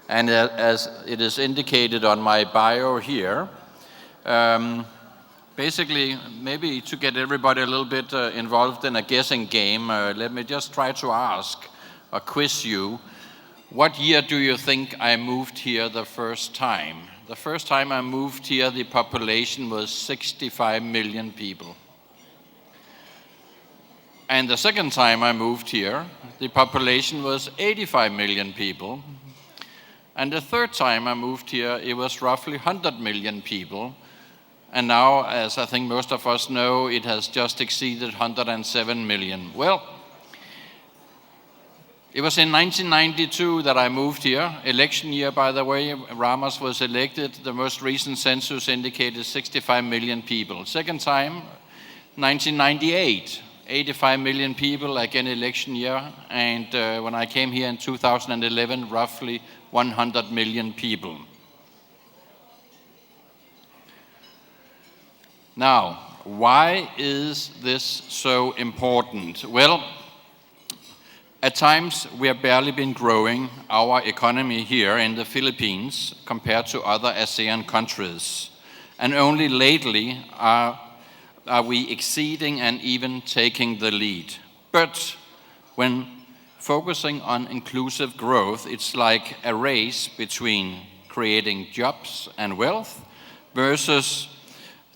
And as it is indicated on my bio here, basically, maybe to get everybody a little bit involved in a guessing game, let me just try to ask or quiz you. What year do you think I moved here the first time? The first time I moved here, the population was 65 million people. And the second time I moved here, the population was 85 million people. And the third time I moved here, it was roughly 100 million people. And now, as I think most of us know, it has just exceeded 107 million. Well, it was in 1992 that I moved here. Election year, by the way, Ramos was elected. The most recent census indicated 65 million people. Second time, 1998. 85 million people, again election year, and when I came here in 2011, roughly 100 million people. Now, why is this so important? Well, at times we have barely been growing our economy here in the Philippines compared to other ASEAN countries, and only lately are we exceeding and even taking the lead. But when focusing on inclusive growth, it's like a race between creating jobs and wealth versus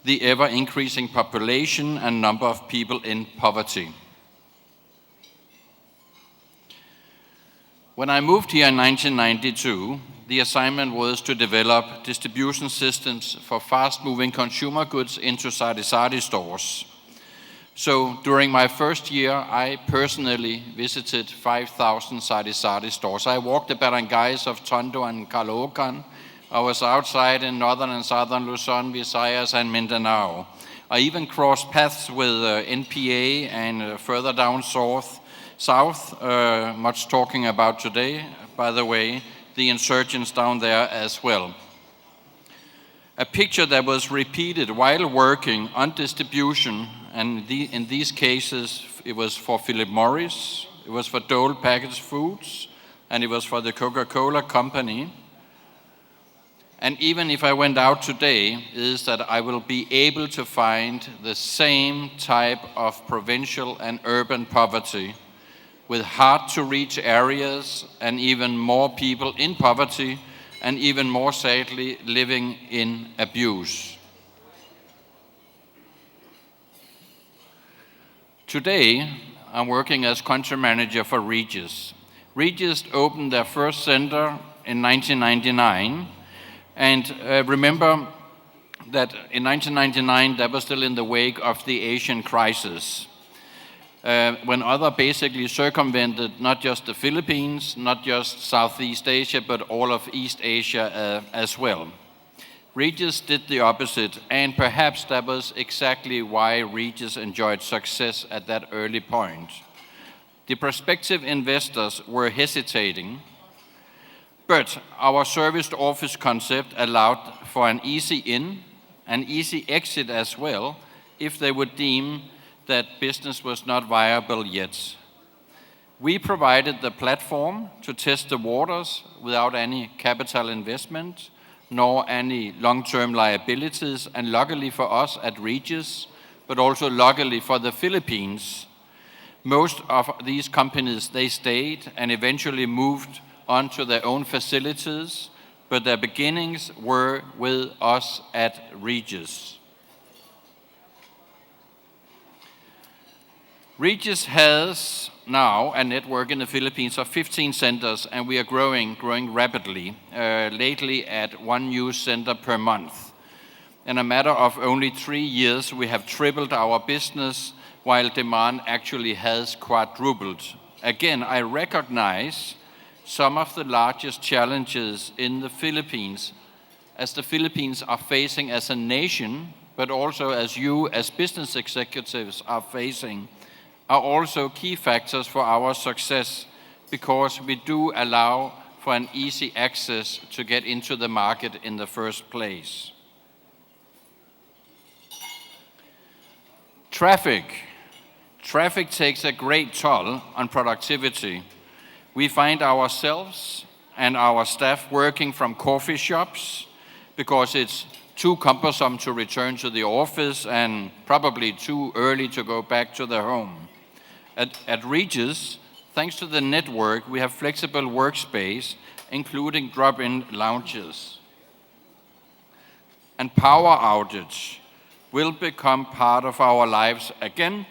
the ever-increasing population and number of people in poverty. When I moved here in 1992, the assignment was to develop distribution systems for fast-moving consumer goods into sari-sari stores. So during my first year, I personally visited 5,000 sari-sari stores. I walked the barangays of Tondo and Caloocan. I was outside in northern and southern Luzon, Visayas, and Mindanao. I even crossed paths with NPA and further down south, much talking about today, by the way, the insurgents down there as well. A picture that was repeated while working on distribution, and in these cases it was for Philip Morris, it was for Dole Packaged Foods, and it was for the Coca-Cola Company. And even if I went out today, is that I will be able to find the same type of provincial and urban poverty with hard-to-reach areas and even more people in poverty and even more sadly living in abuse. Today, I'm working as country manager for Regus. Regus opened their first center in 1999, and remember that in 1999 that was still in the wake of the Asian crisis. When others basically circumvented not just the Philippines, not just Southeast Asia, but all of East Asia as well. Regus did the opposite, and perhaps that was exactly why Regus enjoyed success at that early point. The prospective investors were hesitating, but our serviced office concept allowed for an easy in, an easy exit as well, if they would deem that business was not viable yet. We provided the platform to test the waters without any capital investment, nor any long-term liabilities, and luckily for us at Regus, but also luckily for the Philippines, most of these companies, they stayed and eventually moved onto their own facilities, but their beginnings were with us at Regus. Regus has now a network in the Philippines of 15 centers, and we are growing rapidly, lately at 1 new center per month. In a matter of only 3 years, we have tripled our business, while demand actually has quadrupled. Again, I recognize some of the largest challenges in the Philippines, as the Philippines are facing as a nation, but also as you as business executives are facing, are also key factors for our success, because we do allow for an easy access to get into the market in the first place. Traffic. Traffic takes a great toll on productivity. We find ourselves and our staff working from coffee shops because it's too cumbersome to return to the office and probably too early to go back to their home. At Regus, thanks to the network, we have flexible workspace, including drop-in lounges. And power outage will become part of our lives again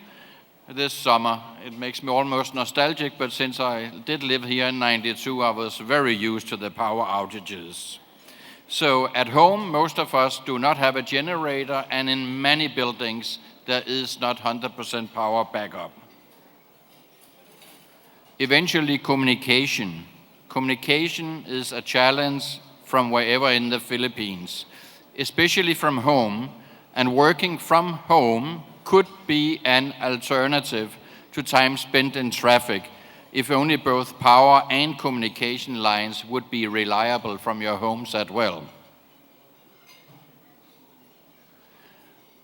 this summer. It makes me almost nostalgic, but since I did live here in '92, I was very used to the power outages. So at home, most of us do not have a generator, and in many buildings, there is not 100% power backup. Eventually, communication. Communication is a challenge from wherever in the Philippines, especially from home, and working from home could be an alternative to time spent in traffic if only both power and communication lines would be reliable from your homes as well.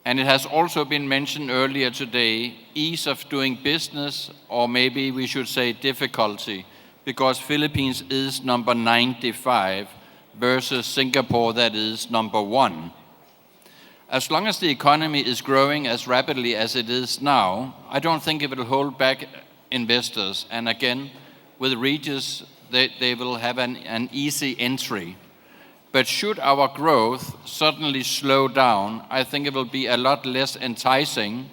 And it has also been mentioned earlier today, ease of doing business, or maybe we should say difficulty, because Philippines is number 95 versus Singapore that is number 1. As long as the economy is growing as rapidly as it is now, I don't think it will hold back investors. And again, with Regus, they will have an easy entry. But should our growth suddenly slow down, I think it will be a lot less enticing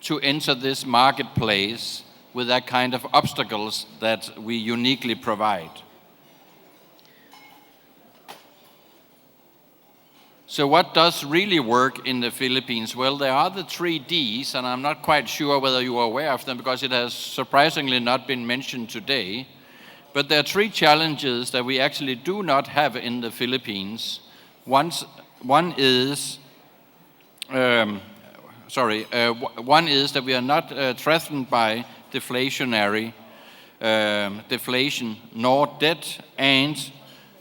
to enter this marketplace with that kind of obstacles that we uniquely provide. So what does really work in the Philippines? Well, there are the 3 Ds, and I'm not quite sure whether you are aware of them because it has surprisingly not been mentioned today. But there are 3 challenges that we actually do not have in the Philippines. One is that we are not threatened by deflation nor debt, and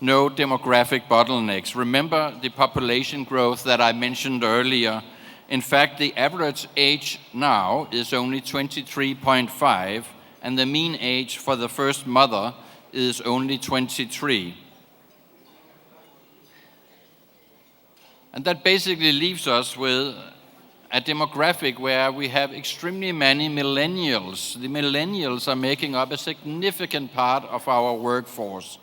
no demographic bottlenecks. Remember the population growth that I mentioned earlier. In fact, the average age now is only 23.5, and the mean age for the first mother is only 23. And that basically leaves us with a demographic where we have extremely many millennials. The millennials are making up a significant part of our workforce.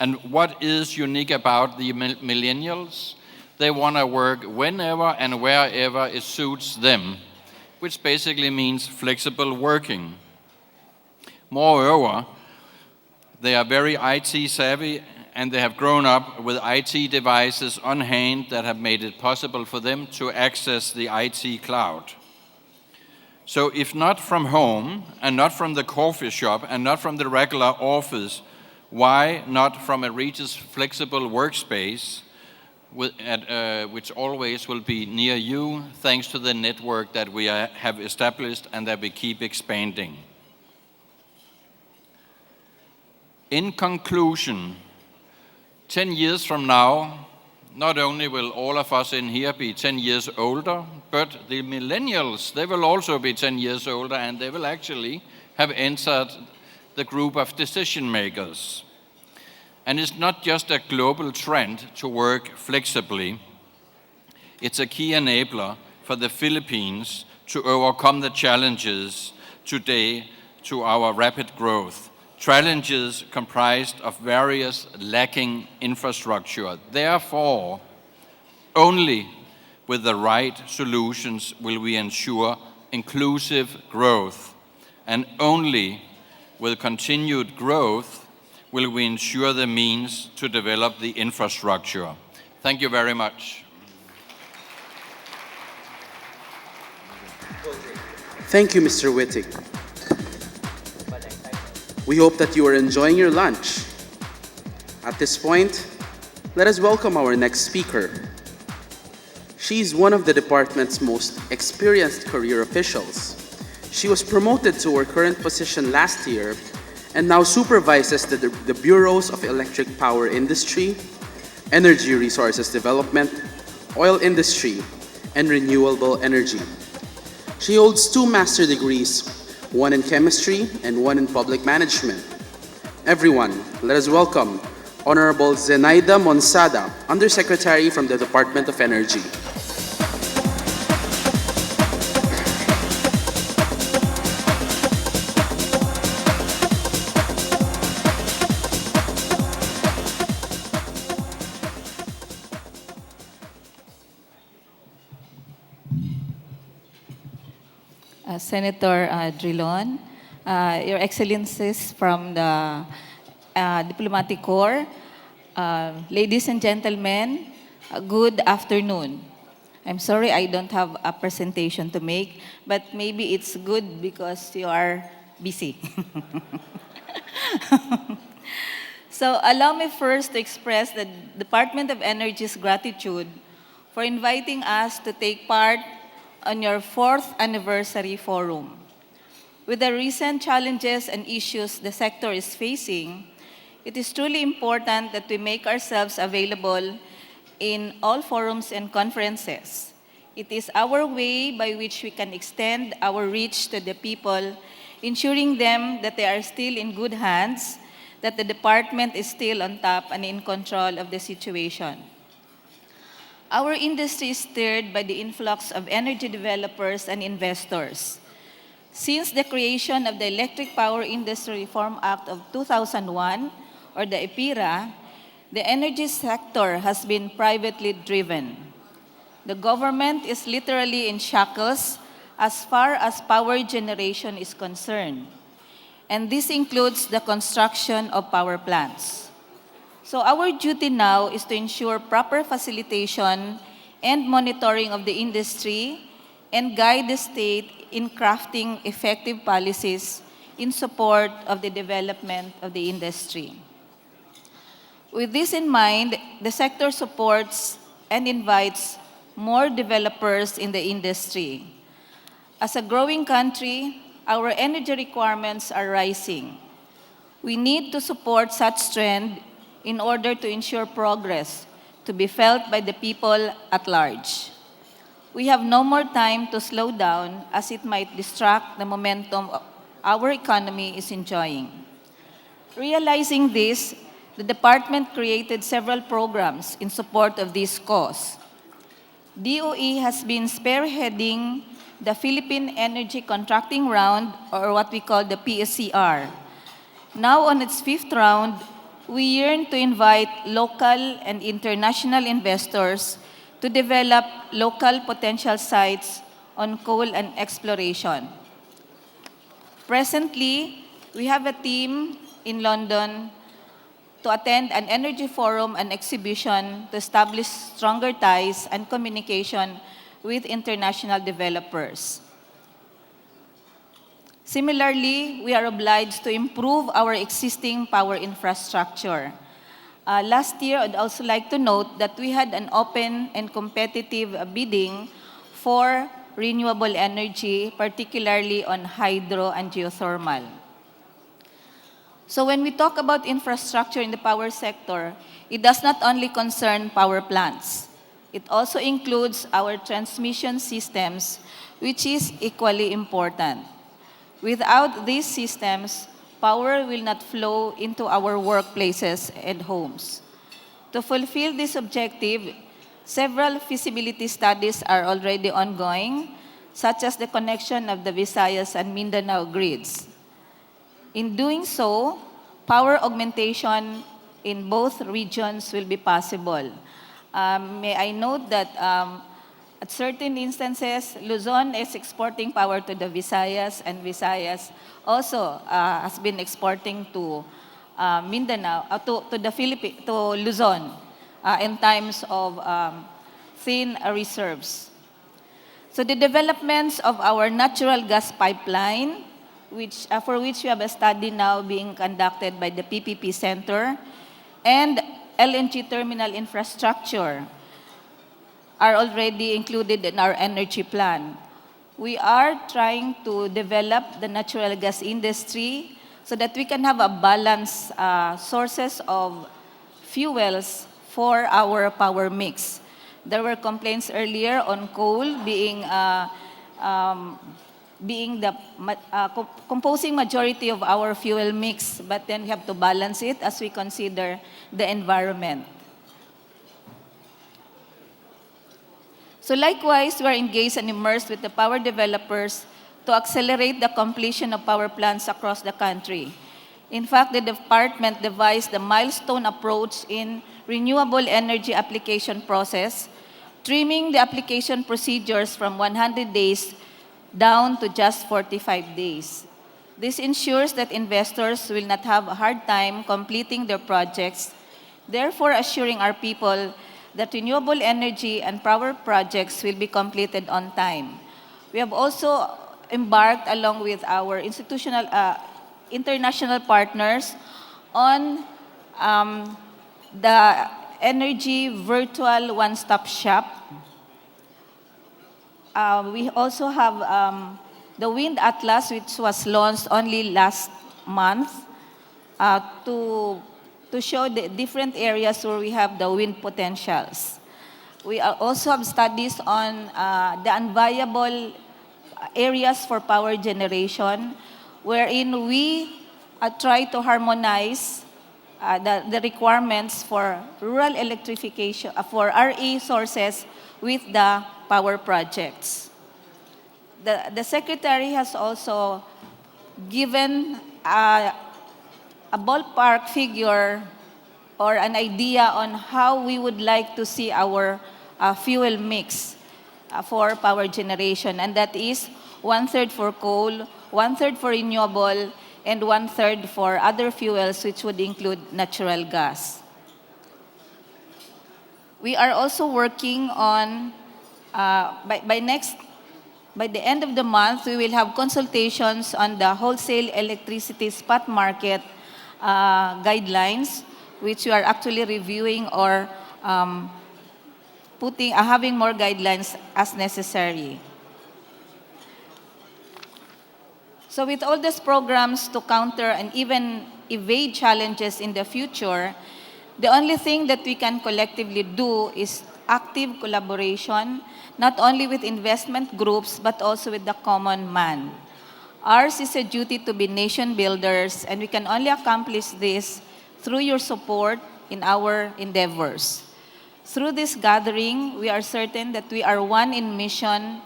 And what is unique about the millennials? They want to work whenever and wherever it suits them, which basically means flexible working. Moreover, they are very IT savvy, and they have grown up with IT devices on hand that have made it possible for them to access the IT cloud. So if not from home, and not from the coffee shop, and not from the regular office, why not from a Regus flexible workspace, which always will be near you, thanks to the network that we have established and that we keep expanding. In conclusion, 10 years from now, not only will all of us in here be 10 years older, but the millennials, they will also be 10 years older, and they will actually have entered the group of decision makers. And it's not just a global trend to work flexibly. It's a key enabler for the Philippines to overcome the challenges today to our rapid growth. Challenges comprised of various lacking infrastructure. Therefore, only with the right solutions will we ensure inclusive growth, and only with continued growth will we ensure the means to develop the infrastructure. Thank you very much. Thank you, Mr. Wittig. We hope that you are enjoying your lunch. At this point, let us welcome our next speaker. She is one of the department's most experienced career officials. She was promoted to her current position last year and now supervises the Bureaus of Electric Power Industry, Energy Resources Development, Oil Industry, and Renewable Energy. She holds 2 master degrees, one in chemistry and one in public management. Everyone, let us welcome Honorable Zenaida Monsada, Undersecretary from the Department of Energy. Senator Drilon, Your Excellencies from the Diplomatic Corps, ladies and gentlemen, good afternoon. I'm sorry I don't have a presentation to make, but maybe it's good because you are busy. So allow me first to express the Department of Energy's gratitude for inviting us to take part on your 4th anniversary forum. With the recent challenges and issues the sector is facing, it is truly important that we make ourselves available in all forums and conferences. It is our way by which we can extend our reach to the people, ensuring them that they are still in good hands, that the department is still on top and in control of the situation. Our industry is stirred by the influx of energy developers and investors. Since the creation of the Electric Power Industry Reform Act of 2001, or the EPIRA, the energy sector has been privately driven. The government is literally in shackles as far as power generation is concerned, and this includes the construction of power plants. So our duty now is to ensure proper facilitation and monitoring of the industry and guide the state in crafting effective policies in support of the development of the industry. With this in mind, the sector supports and invites more developers in the industry. As a growing country, our energy requirements are rising. We need to support such trend in order to ensure progress to be felt by the people at large. We have no more time to slow down as it might distract the momentum our economy is enjoying. Realizing this, the department created several programs in support of this cause. DOE has been spearheading the Philippine Energy Contracting Round, or what we call the PSCR. Now on its 5th round, we yearn to invite local and international investors to develop local potential sites on coal and exploration. Presently, we have a team in London to attend an energy forum and exhibition to establish stronger ties and communication with international developers. Similarly, we are obliged to improve our existing power infrastructure. Last year, I'd also like to note that we had an open and competitive bidding for renewable energy, particularly on hydro and geothermal. So when we talk about infrastructure in the power sector, it does not only concern power plants. It also includes our transmission systems, which is equally important. Without these systems, power will not flow into our workplaces and homes. To fulfill this objective, several feasibility studies are already ongoing, such as the connection of the Visayas and Mindanao grids. In doing so, power augmentation in both regions will be possible. May I note that at certain instances, Luzon is exporting power to the Visayas, and Visayas also has been exporting to Mindanao, to Luzon in times of thin reserves. So the developments of our natural gas pipeline, for which we have a study now being conducted by the PPP Center, and LNG terminal infrastructure are already included in our energy plan. We are trying to develop the natural gas industry so that we can have a balanced sources of fuels for our power mix. There were complaints earlier on coal being being the composing majority of our fuel mix, but then we have to balance it as we consider the environment. So likewise, we are engaged and immersed with the power developers to accelerate the completion of power plants across the country. In fact, the department devised the milestone approach in renewable energy application process, trimming the application procedures from 100 days down to just 45 days. This ensures that investors will not have a hard time completing their projects, therefore assuring our people that renewable energy and power projects will be completed on time. We have also embarked along with our international partners on the energy virtual one-stop shop. We also have the Wind Atlas, which was launched only last month to show the different areas where we have the wind potentials. We also have studies on the unviable areas for power generation, wherein we try to harmonize the requirements for rural electrification, for RE sources with the power projects. The Secretary has also given a ballpark figure or an idea on how we would like to see our fuel mix for power generation, and that is 1/3 for coal, 1/3 for renewable, and 1/3 for other fuels, which would include natural gas. We are also working on, by the end of the month, we will have consultations on the wholesale electricity spot market guidelines, which we are actually reviewing or having more guidelines as necessary. So with all these programs to counter and even evade challenges in the future, the only thing that we can collectively do is active collaboration, not only with investment groups, but also with the common man. Ours is a duty to be nation builders, and we can only accomplish this through your support in our endeavors. Through this gathering, we are certain that we are one in mission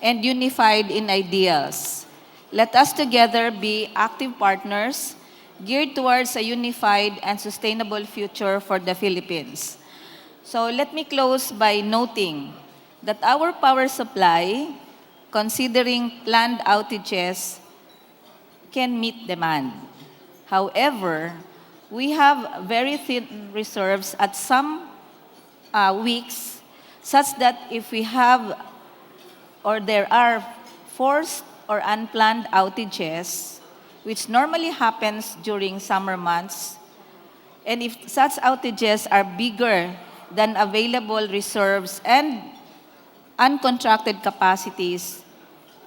and unified in ideals. Let us together be active partners geared towards a unified and sustainable future for the Philippines. So let me close by noting that our power supply, considering planned outages, can meet demand. However, we have very thin reserves at some weeks, such that if we have or there are forced or unplanned outages, which normally happens during summer months, and if such outages are bigger than available reserves and uncontracted capacities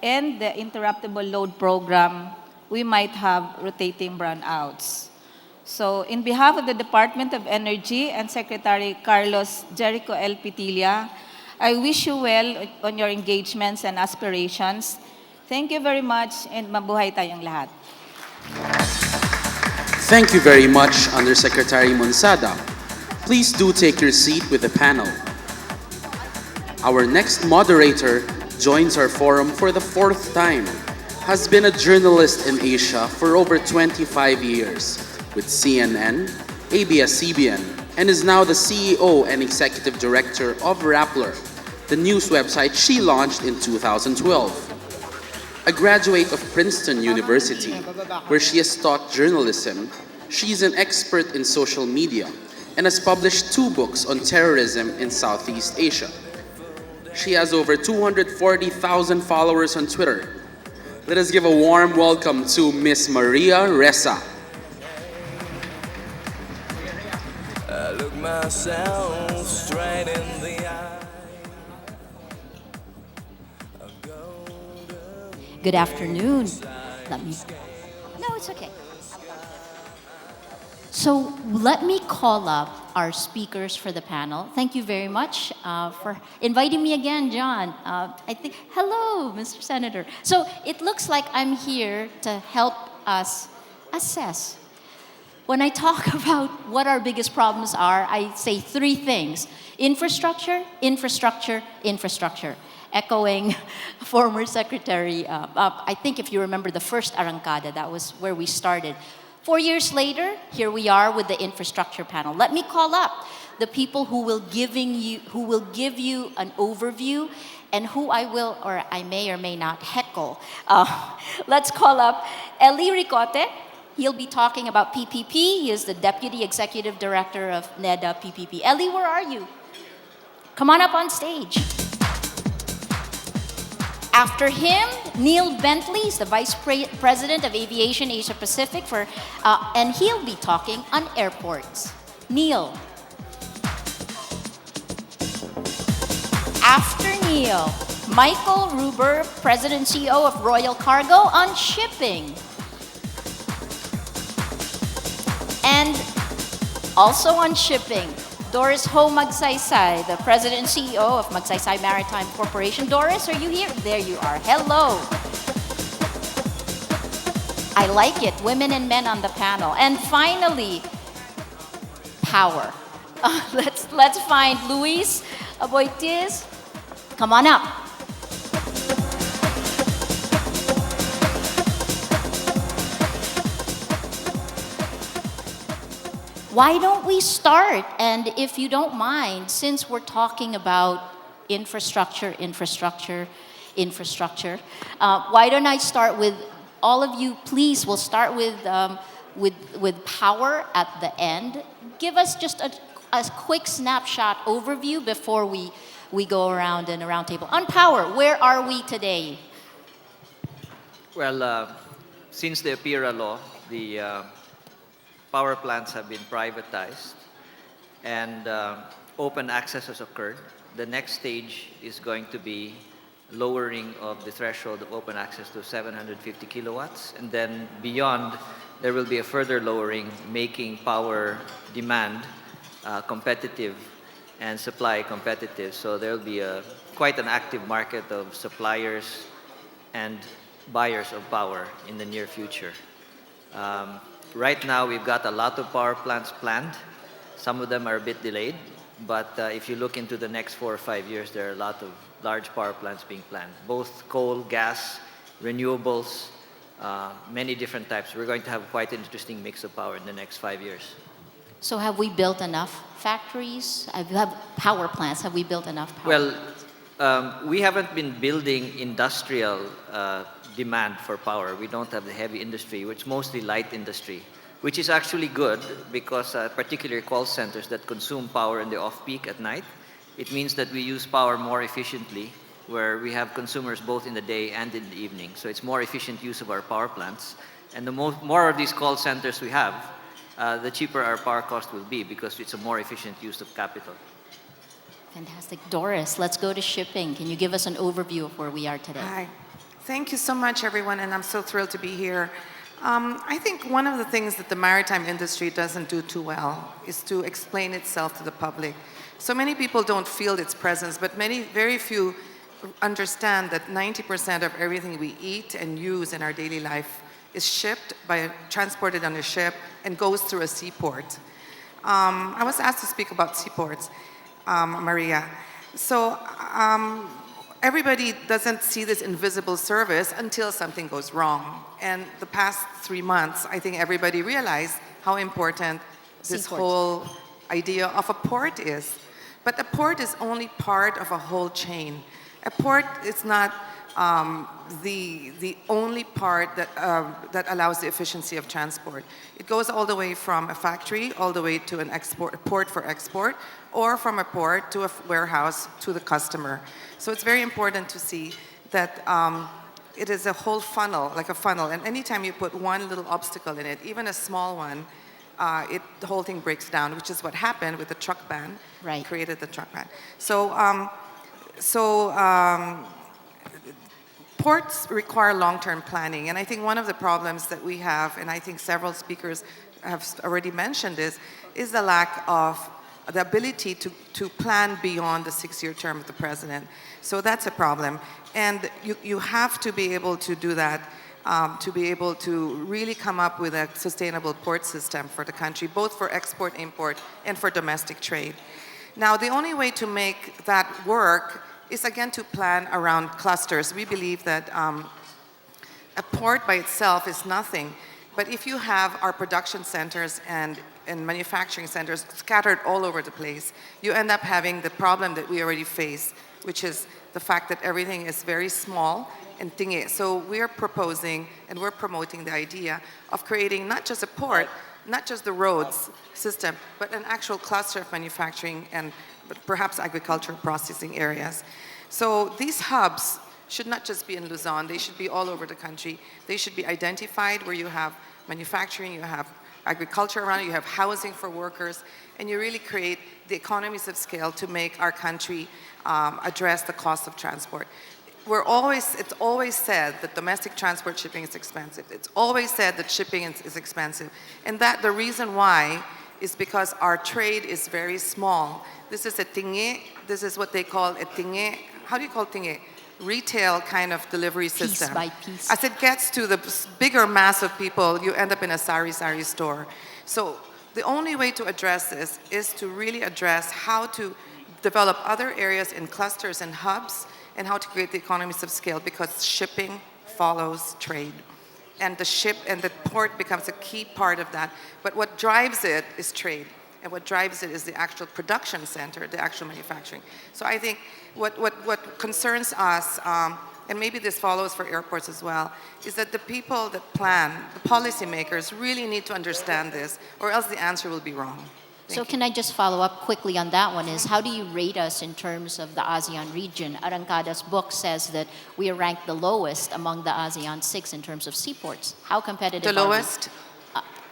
and the interruptible load program, we might have rotating brownouts. So in behalf of the Department of Energy and Secretary Carlos Jericho L. Pitilla, I wish you well on your engagements and aspirations. Thank you very much, and mabuhay tayong lahat. Thank you very much, Undersecretary Monsada. Please do take your seat with the panel. Our next moderator joins our forum for the 4th time, has been a journalist in Asia for over 25 years with CNN, ABS-CBN, and is now the CEO and Executive Director of Rappler, the news website she launched in 2012. A graduate of Princeton University, where she has taught journalism, she is an expert in social media and has published 2 books on terrorism in Southeast Asia. She has over 240,000 followers on Twitter. Let us give a warm welcome to Miss Maria Ressa. I look myself straight in the eye. Good afternoon. No, it's okay. So let me call up our speakers for the panel. Thank you very much for inviting me again, John. Hello, Mr. Senator. So it looks like I'm here to help us assess. When I talk about what our biggest problems are, I say three things: infrastructure, infrastructure, infrastructure. Echoing former Secretary, I think if you remember the first Arangkada, that was where we started. 4 years later, here we are with the infrastructure panel. Let me call up the people who will give you an overview and who I will, or I may or may not, heckle. Let's call up Eli Ricote. He'll be talking about PPP. He is the Deputy Executive Director of NEDA PPP. Eli, where are you? Come on up on stage. After him, Neil Bentley is the Vice President of Aviation Asia Pacific and he'll be talking on airports. Neil. After Neil, Michael Ruber, President and CEO of Royal Cargo on shipping. And also on shipping, Doris Ho Magsaysay, the President and CEO of Magsaysay Maritime Corporation. Doris, are you here? There you are. Hello. I like it. Women and men on the panel. And finally, power. Let's find Luis Aboitiz. Come on up. Why don't we start? And if you don't mind, since we're talking about infrastructure, why don't I start with all of you? Please, we'll start with power at the end. Give us just a quick snapshot overview before we go around in a round table. On power, where are we today? Well, since the APIRA law, the power plants have been privatized and open access has occurred. The next stage is going to be lowering of the threshold of open access to 750 kilowatts. And then beyond, there will be a further lowering, making power demand competitive and supply competitive. So there will be quite an active market of suppliers and buyers of power in the near future. Right now, we've got a lot of power plants planned. Some of them are a bit delayed, but if you look into the next 4 or 5 years, there are a lot of large power plants being planned, both coal, gas, renewables, many different types. We're going to have quite an interesting mix of power in the next 5 years. So have we built enough factories? Have power plants? Have we built enough power? Well, we haven't been building industrial demand for power. We don't have the heavy industry, which is mostly light industry, which is actually good because particularly call centers that consume power in the off-peak at night, it means that we use power more efficiently where we have consumers both in the day and in the evening. So it's more efficient use of our power plants. And the more of these call centers we have, the cheaper our power cost will be because it's a more efficient use of capital. Fantastic. Doris, let's go to shipping. Can you give us an overview of where we are today? Hi. Thank you so much, everyone, and I'm so thrilled to be here. I think one of the things that the maritime industry doesn't do too well is to explain itself to the public. So many people don't feel its presence, but very few understand that 90% of everything we eat and use in our daily life is transported on a ship and goes through a seaport. I was asked to speak about seaports, Maria. So everybody doesn't see this invisible service until something goes wrong. And the past 3 months, I think everybody realized how important this whole idea of a port is. But a port is only part of a whole chain. A port is not the only part that allows the efficiency of transport. It goes all the way from a factory, all the way to a port for export, or from a port to a warehouse to the customer. So it's very important to see that it is a whole funnel, like a funnel. And anytime you put one little obstacle in it, even a small one, the whole thing breaks down, which is what happened with the truck ban. Right. Created the truck ban. Ports require long-term planning, and I think one of the problems that we have, and I think several speakers have already mentioned this, is the lack of the ability to plan beyond the 6-year term of the president. So that's a problem. And you have to be able to do that, to be able to really come up with a sustainable port system for the country, both for export, import, and for domestic trade. Now, the only way to make that work is, again, to plan around clusters. We believe that a port by itself is nothing, but if you have our production centers and manufacturing centers scattered all over the place, you end up having the problem that we already face, which is the fact that everything is very small and thingy. So we're proposing and we're promoting the idea of creating not just a port, not just the roads system, but an actual cluster of manufacturing and perhaps agricultural processing areas. So these hubs should not just be in Luzon, they should be all over the country. They should be identified where you have manufacturing, you have agriculture around it, you have housing for workers, and you really create the economies of scale to make our country address the cost of transport. It's always said that domestic transport shipping is expensive. It's always said that shipping is expensive. And that the reason why is because our trade is very small. This is a tinge, this is what they call a tinge. How do you call tinge? Retail kind of delivery system. Piece by piece. As it gets to the bigger mass of people, you end up in a sari-sari store. So the only way to address this is to really address how to develop other areas in clusters and hubs and how to create the economies of scale, because shipping follows trade. And the ship and the port becomes a key part of that. But what drives it is trade. And what drives it is the actual production center, the actual manufacturing. So I think what concerns us, and maybe this follows for airports as well, is that the people that plan, the policymakers, really need to understand this, or else the answer will be wrong. So can I just follow up quickly on that one, is how do you rate us in terms of the ASEAN region? Arangkada's book says that we are ranked the lowest among the ASEAN 6 in terms of seaports. How competitive The are we? lowest?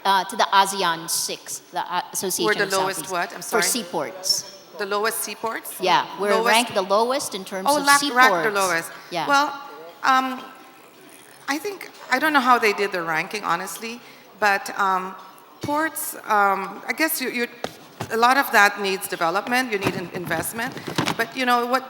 To the ASEAN 6, the Association We're the of lowest Southeast. what? I'm sorry? For seaports. The lowest seaports? Yeah, we're Lowest- ranked the lowest in terms of ranked seaports. the lowest. Yeah. Well, I don't know how they did the ranking, honestly, but ports, I guess a lot of that needs development, you need investment, but you know what,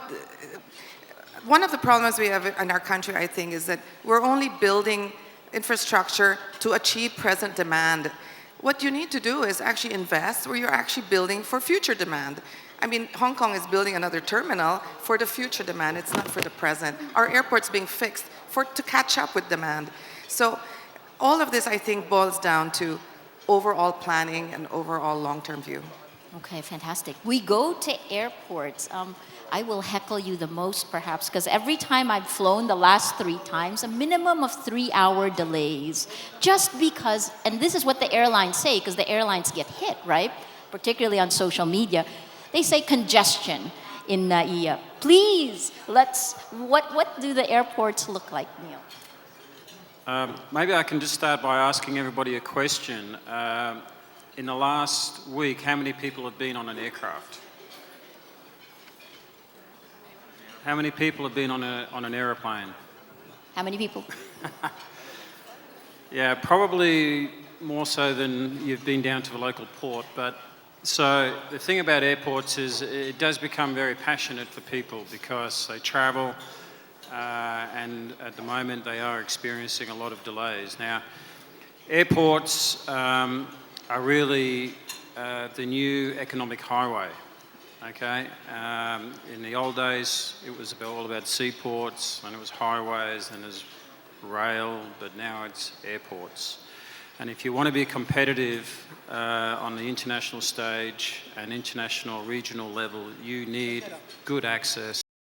one of the problems we have in our country, I think, is that we're only building infrastructure to achieve present demand. What you need to do is actually invest where you're actually building for future demand. I mean, Hong Kong is building another terminal for the future demand, it's not for the present. Our airport's being fixed to catch up with demand. So all of this, I think, boils down to overall planning and overall long-term view. Okay, fantastic. We go to airports. I will heckle you the most, perhaps, because every time I've flown the last 3 times, a minimum of 3-hour delays. Just because, and this is what the airlines say, because the airlines get hit, right? Particularly on social media. They say congestion in NAIA. Please, what do the airports look like, Neil? Maybe I can just start by asking everybody a question. In the last week, how many people have been on an aircraft? How many people have been on an aeroplane? How many people? Yeah, probably more so than you've been down to the local port. But so the thing about airports is it does become very passionate for people because they travel, and at the moment they are experiencing a lot of delays. Now, airports are really the new economic highway. Okay, in the old days it was all about seaports, and it was highways, and there's rail, but now it's airports. And if you want to be competitive on the international stage and international regional level, you need good access